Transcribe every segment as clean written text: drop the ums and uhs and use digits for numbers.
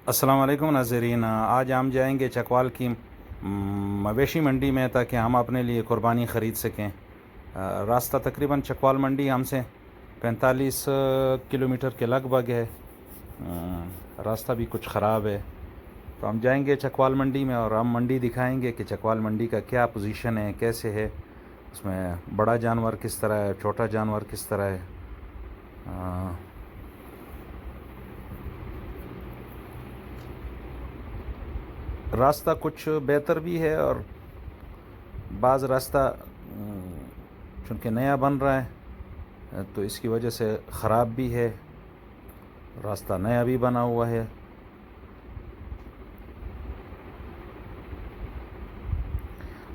السلام علیکم ناظرین، آج ہم جائیں گے چکوال کی مویشی منڈی میں تاکہ ہم اپنے لیے قربانی خرید سکیں۔ راستہ تقریباً چکوال منڈی ہم سے 45 کلومیٹر کے لگ بھگ ہے۔ راستہ بھی کچھ خراب ہے، تو ہم جائیں گے چکوال منڈی میں اور ہم منڈی دکھائیں گے کہ چکوال منڈی کا کیا پوزیشن ہے، کیسے ہے، اس میں بڑا جانور کس طرح ہے، چھوٹا جانور کس طرح ہے۔ راستہ کچھ بہتر بھی ہے اور بعض راستہ چونکہ نیا بن رہا ہے تو اس کی وجہ سے خراب بھی ہے۔ راستہ نیا بھی بنا ہوا ہے۔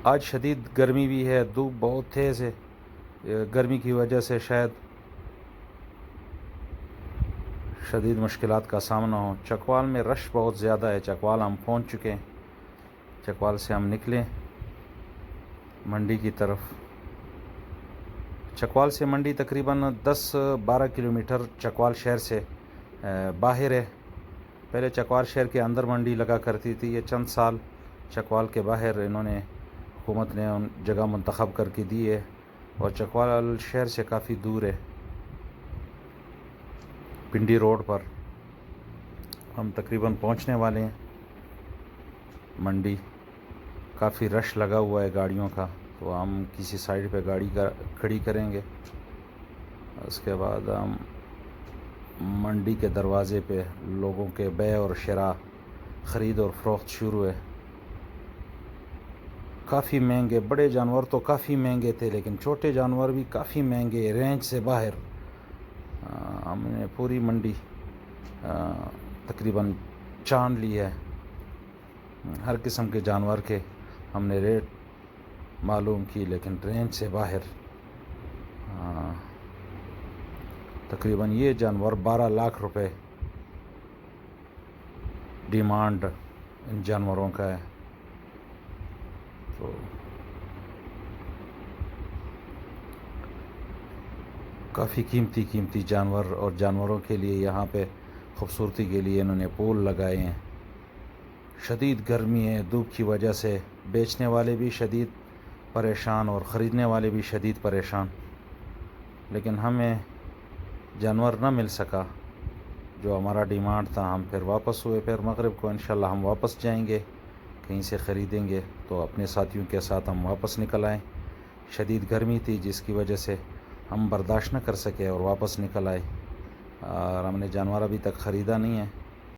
آج شدید گرمی بھی ہے، دھوپ بہت تیز ہے۔ گرمی کی وجہ سے شاید شدید مشکلات کا سامنا ہو۔ چکوال میں رش بہت زیادہ ہے۔ چکوال ہم پہنچ چکے ہیں۔ چکوال سے ہم نکلیں منڈی کی طرف۔ چکوال سے منڈی تقریباً 10-12 کلومیٹر چکوال شہر سے باہر ہے۔ پہلے چکوال شہر کے اندر منڈی لگا کرتی تھی۔ یہ چند سال چکوال کے باہر انہوں نے حکومت نے جگہ منتخب کر کے دی ہے اور چکوال شہر سے کافی دور ہے۔ پنڈی روڈ پر ہم تقریباً پہنچنے والے ہیں منڈی۔ کافی رش لگا ہوا ہے گاڑیوں کا، تو ہم کسی سائڈ پہ گاڑی کھڑی کریں گے۔ اس کے بعد ہم منڈی کے دروازے پہ لوگوں کے بیع اور شراء، خرید اور فروخت شروع ہے۔ کافی مہنگے بڑے جانور تو کافی مہنگے تھے، لیکن چھوٹے جانور بھی کافی مہنگے، رینج سے باہر۔ ہم نے پوری منڈی تقریباً چاند لی ہے۔ ہر قسم کے جانور کے ہم نے ریٹ معلوم کی، لیکن رینج سے باہر۔ تقریباً یہ جانور 12 لاکھ روپے ڈیمانڈ ان جانوروں کا ہے۔ تو کافی قیمتی جانور، اور جانوروں کے لیے یہاں پہ خوبصورتی کے لیے انہوں نے پول لگائے ہیں۔ شدید گرمی ہے، دھوپ کی وجہ سے بیچنے والے بھی شدید پریشان اور خریدنے والے بھی شدید پریشان، لیکن ہمیں جانور نہ مل سکا جو ہمارا ڈیمانڈ تھا۔ ہم پھر واپس ہوئے، پھر مغرب کو انشاءاللہ ہم واپس جائیں گے، کہیں سے خریدیں گے تو اپنے ساتھیوں کے ساتھ ہم واپس نکل آئیں۔ شدید گرمی تھی جس کی وجہ سے ہم برداشت نہ کر سکے اور واپس نکل آئے، اور ہم نے جانور ابھی تک خریدا نہیں ہے۔